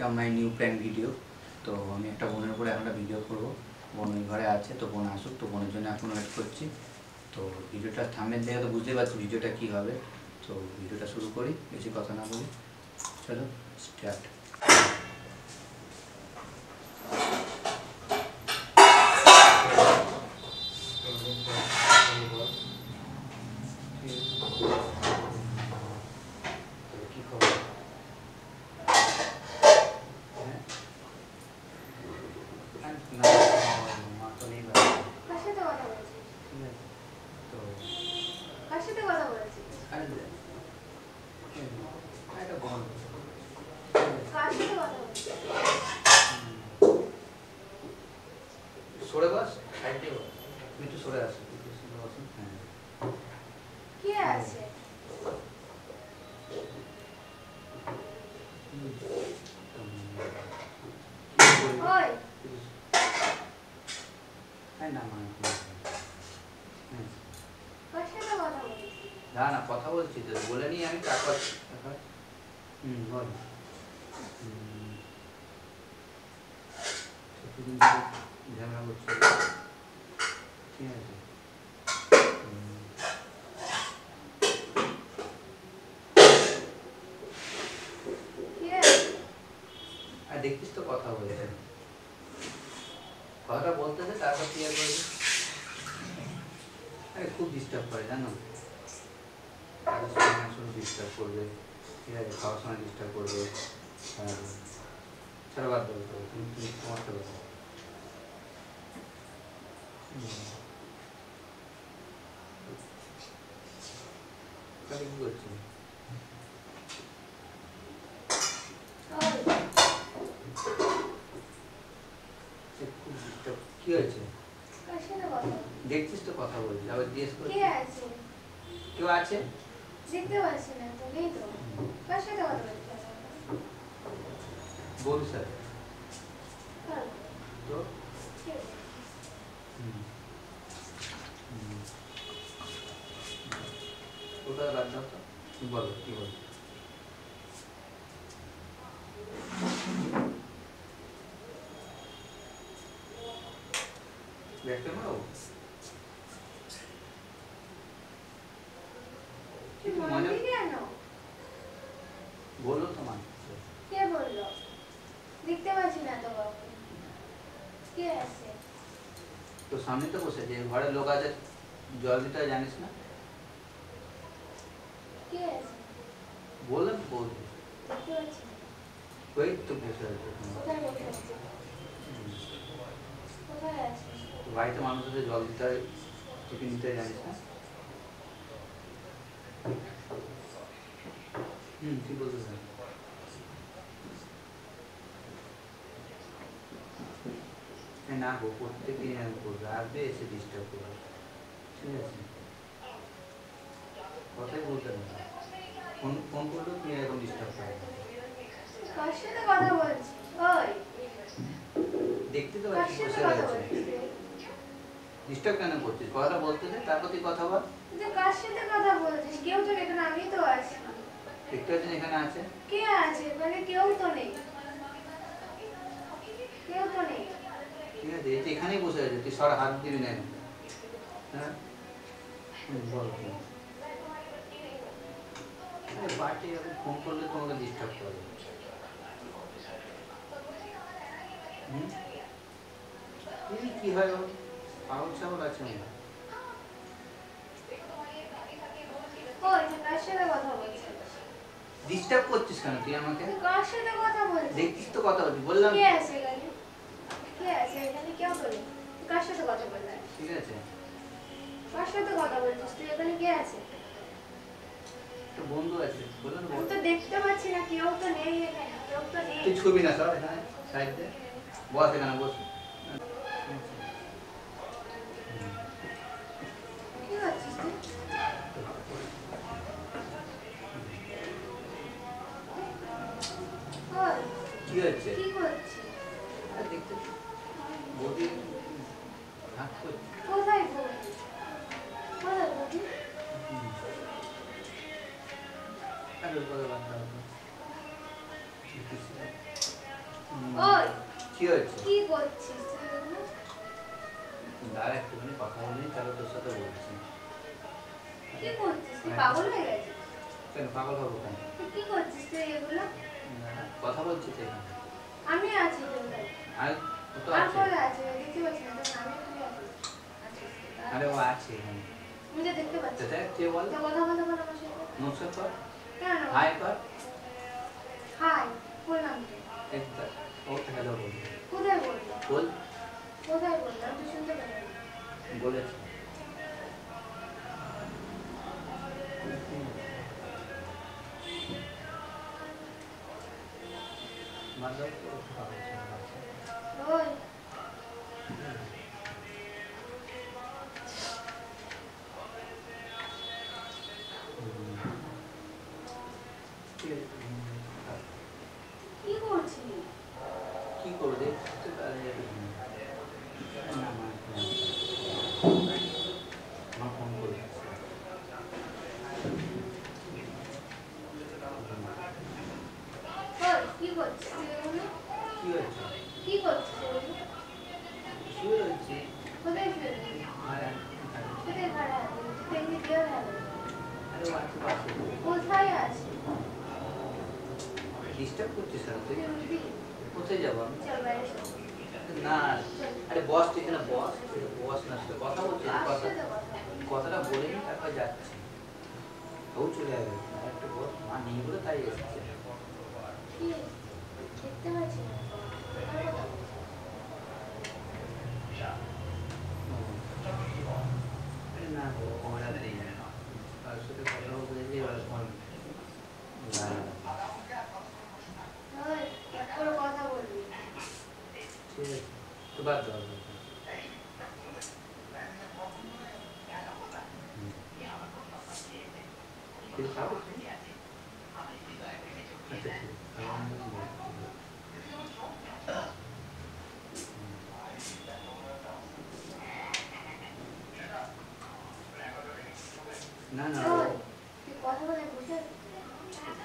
Welcome my new prank video. তো আমি একটা বোনের উপরে এখন একটা ভিডিও করবো। বোন ওই ঘরে আছে, তো বোন আসুক, তো বোনের জন্য এখন ওয়েট করছি। তো ভিডিওটা থাম্বনেল দেখে তো বুঝতে পারছি ভিডিওটা কী হবে। তো ভিডিওটা শুরু করি, বেশি কথা না বলি, চলো স্টার্ট। সরে বস, সাইডে বস, তুই একটু সরে আসো, হ্যাঁ কে আছে? ওই না মানে কার সাথে কথা বলছিস? না না কথা বলছি তো, বলে নি আমি তারপর বল। ঝামেলা করছে, ঠিক আছে। আর দেখছিস তো কথা বলেছে, কথাটা বলতে দে, তারপর ক্লিয়ার করে দিস। আরে খুব ডিস্টার্ব করে জানো, ডিস্টার্ব করবে, ঠিক আছে, খাওয়ার সময় ডিস্টার্ব করবে। ছাড়া বাদ দেবো, তুমি তোমারটা বলো। কি করছি? খুব ডিস্টার্ব, কি হয়েছে? দেখছিস তো কথা বলছি, আবার জিজ্ঞেস করছিস কে আছে? কেউ আছে? দেখতে পাচ্ছি না তো, নেই তো। কার সাথে কথা বলছিস? বল স্যার কার? তো কে? ওটা বাদ দাও তো, বলো কি বল। দেখতে পারো মনে কেন? বলো তোমার কে বললো? দেখতে পাচ্ছি না তো বাবু। কে আছে? তো সামনে তো বসে যে ঘরে লোক আছে, জল দিতে হয়, জানিস না? কে আছে? বললাম বলবো, দেখতে পাচ্ছি না। ওই তো বসে আছে। কোথায় বসে আছে? কোথায় আছে? তো বাড়িতে মানুষ আছে, জল দিতে হয়, টিফিন দিতে হয়, জানিস না? কি বলতে চাই? না গো, প্রত্যেক দিন আমি করবো, আসবে এসে ডিস্টার্ব করবে, ঠিক আছে? কথাই বলতে না, ফোন ফোন করলেও তুমি এরকম ডিস্টার্ব করে। কার সাথে কথা বলছিস? ওই দেখতে তো কার পাচ্ছি সাথে বসে কথা রয়েছে, বলছিস? ডিস্টার্ব কেন করছিস? কথাটা বলতে দে, তারপর তুই কথা বল। তুই কার সাথে কথা বলছিস? কেউ তো এখানে, আমি তো আছি। দেখতে পাচ্ছেন এখানে আছে, কে আছে? মানে কেউ তো নেই। কেউ তো নেই। ঠিক আছে, এই তো এখানেই বসে আছে, তুই সর, হাত দিবি না এখন। হ্যাঁ বল। আরে বাড়িতে এখন ফোন করলে তোমাকে ডিস্টার্ব করবে। এই কি হয় ওর, পাগল ছাগল আছে মনে হয়। ওই তুই কার সাথে কথা বলছিস? ডিস্টার্ব করছিস কেন তুই আমাকে? তুই কার সাথে কথা বলছিস? দেখছিস তো কথা বলছি, বললাম কে আছে এখানে? কে আছে এখানে? কেউ তো নেই। তুই কার সাথে কথা বলছিস? ঠিক আছে। কার সাথে কথা বলছিস? তুই এখানে কে আছে? তো বন্ধু আছে, বললাম আমি তো দেখতে পাচ্ছি না, কেউ তো নেই এখানে। কেউ তো নেই। তুই ছবি না, সর এখানে সাইড দে, বস এখানে বস। কি করছিস তুই? ওই কি হচ্ছে? কি করছিস? আরে দেখতে বডি হাত করছে। কোথায় বলছিস? কোথায় বলছিস? আরে ওপরে বাদ দাও তো। ওই কি হয়েছে? কি করছিস তুই এগুলো? দাঁড়া একটুখানি কথা বলি, তাহলে তোর সাথে বলছি। কি করছিস তুই? পাগল হয়ে গেছিস? কেন পাগল হবো কেন? তুই কি করছিস তুই এগুলো? কথা বলছি তো এখানে। আমি আছি তো ভাই। আর ও তো আর আছে। কোথায় আছে? দেখতে পাচ্ছি না তখন আমি এখানে আছি। আছিস তুই, দাঁড়া। আরে ও আছে এখানে। আমি তো দেখতে পাচ্ছি। দেখ কে বল? তো কথা বলতে বল আমার সাথে। নমস্কার কর। কেন? হাই কর। হাই বললাম তো। একবার ও হ্যালো বল। কোথায় বললো? বল। কোথায় বললো? আমি তো শুনতে পাইনি। বলেছে। মাদার তো কথা বলছে। ওই কি করছিস? কি করবো দেখতে কাজে আমার ফোন করে ওই কি করছিস তুই এগুলো? কি হয়েছে? কি করছিস এগুলো? শুয়ে রয়েছি। কোথায় শুয়ে রয়েছিস? আর কোথায় ভাড়া আছে? তুই এমনি দেও ভালো। আরে বাচ্চা পাশে কোথায় আছে? ডিস্টার্ব করছিস না তুই? তুই উঠবি? কোথায় যাবো আমি? চল বাইরে চল। না আরে বস তুই এখানে বস, বস না সাথে কথা বলছিস কার কথা সাথে কথা বলছিস? কথাটা বলে নি তারপর যাচ্ছি। ও চলে যাবে একটা বস মা নিয়ে বলে তাই এসেছে। কি? দেখতে পাচ্ছি না তো। কার কথা বলছিস? আরে না গো ওরা নেই তার সাথে কথা বলতে গিয়ে এবার ফোন না ওই, এক করে কথা বলবি। ঠিক আছে তো বাদ দাও ঠিক আছে আচ্ছা ঠিক না না ওই, তুই কথা বলে বুঝে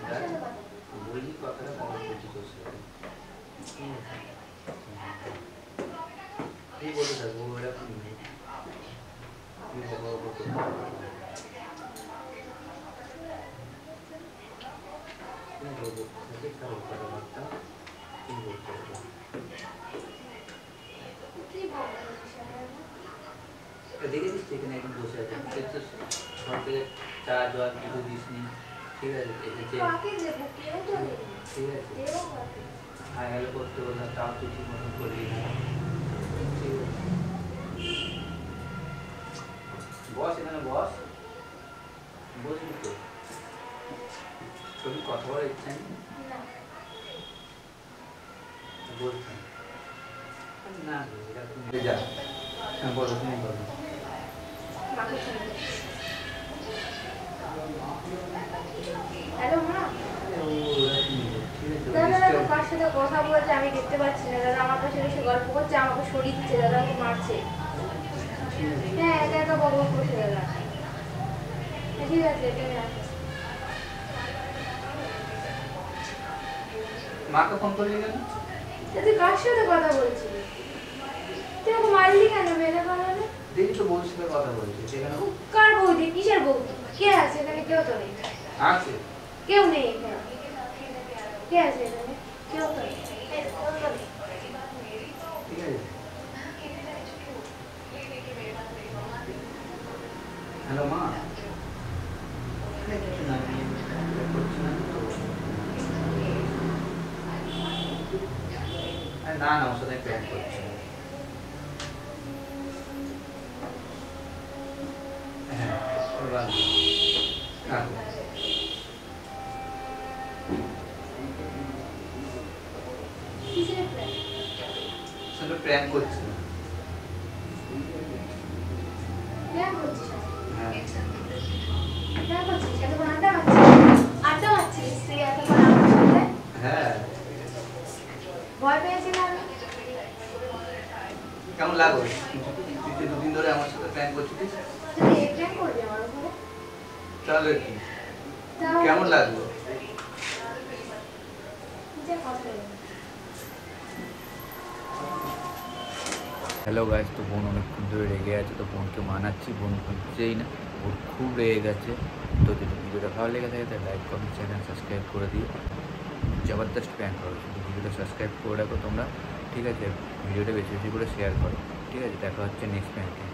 কার সাথে কথা বলছিস? বলি কথাটা ভালো বলছি তোর সাথে এই বলে থাকবো এরকম নেই তুই বাবা বাবা করতে বলবো খারাপ কথাবার্তা তুমি বলতে পারবো কি বলছিস আমার? দেখেছিস তো এখানে একদম বসে আছে দেখছিস ঘর থেকে চা জল কিছু দিস নি ঠিক আছে এসেছে কাকে দেবো? কেউ তো নেই। ঠিক আছে দেবো কাকে? হাই হ্যালো করতে বললাম তাও তুই ঠিক মতন করলি না ঠিক আছে বস এখানে বস বসবি তো তোর কথা বলার ইচ্ছা নেই না। বলছেন না এরকম যা হ্যাঁ বলো তুমি বলো মাকে ফোন দে। হ্যালো মা। দাদা দাদা কার সাথে কথা বলছে আমি দেখতে পাচ্ছি না। দাদা আমার কাছে এসে গল্প করছে, আমাকে সরিয়ে দিচ্ছে, দাদা আমাকে মারছে। হ্যাঁ একা একা বক বক করছে দাদা। হ্যাঁ, ঠিক আছে এটা আমি আসছি। মাকে ফোন করলি কেন তা তুই কার সাথে কথা বলছিলি? তুই আমাকে মারলি কেন মেরে ফেলালে? দেখি তো বউর সাথে কথা বলছি সেখানে কার বৌদি? কিসের বৌদি? কে আছে এখানে? কেউ তো নেই। আছে কেউ নেই এখানে। কে আছে এখানে? কেউ তো নেই। এই, কেউ তো নেই। ঠিক আছে হ্যালো মা কিছু না আমি করছি না তো না না ওর সাথে প্ল্যান করছি হ্যাঁ এবার রাখো কিসের প্ল্যান? সাথে প্ল্যান করছি প্ল্যান করছিস? হ্যাঁ প্ল্যান করছিস? এতক্ষণ আড্ডা মারছিস? আড্ডা মারছিস তুই এতক্ষণ আমার সাথে? হ্যাঁ ভয় পেয়েছি না আমি? কেমন লাগলো তুই যে দুদিন ধরে আমার সাথে প্ল্যান করছিস তুই এই প্ল্যান করবি আমার উপরে? তাহলে কি তাহলে- কেমন লাগলো নিজের কথা বলি। হ্যালো গাইস, তো বোন অনেকক্ষণ ধরে রেগে আছে, তো বোনকে মানাচ্ছি, বোন বুঝছেই না, বোন খুব রেগে গেছে। তো যদি ভিডিওটা ভালো লেগে থাকে তাহলে লাইক কমেন্ট চ্যানেল সাবস্ক্রাইব করে দিও। জবরদস্ত প্র্যাঙ্ক হবে, শুধু ভিডিওটা সাবস্ক্রাইব করে রাখো তোমরা, ঠিক আছে? ভিডিওটা বেশি বেশি করে শেয়ার করো, ঠিক আছে? দেখা হচ্ছে নেক্সট প্র্যাঙ্কে।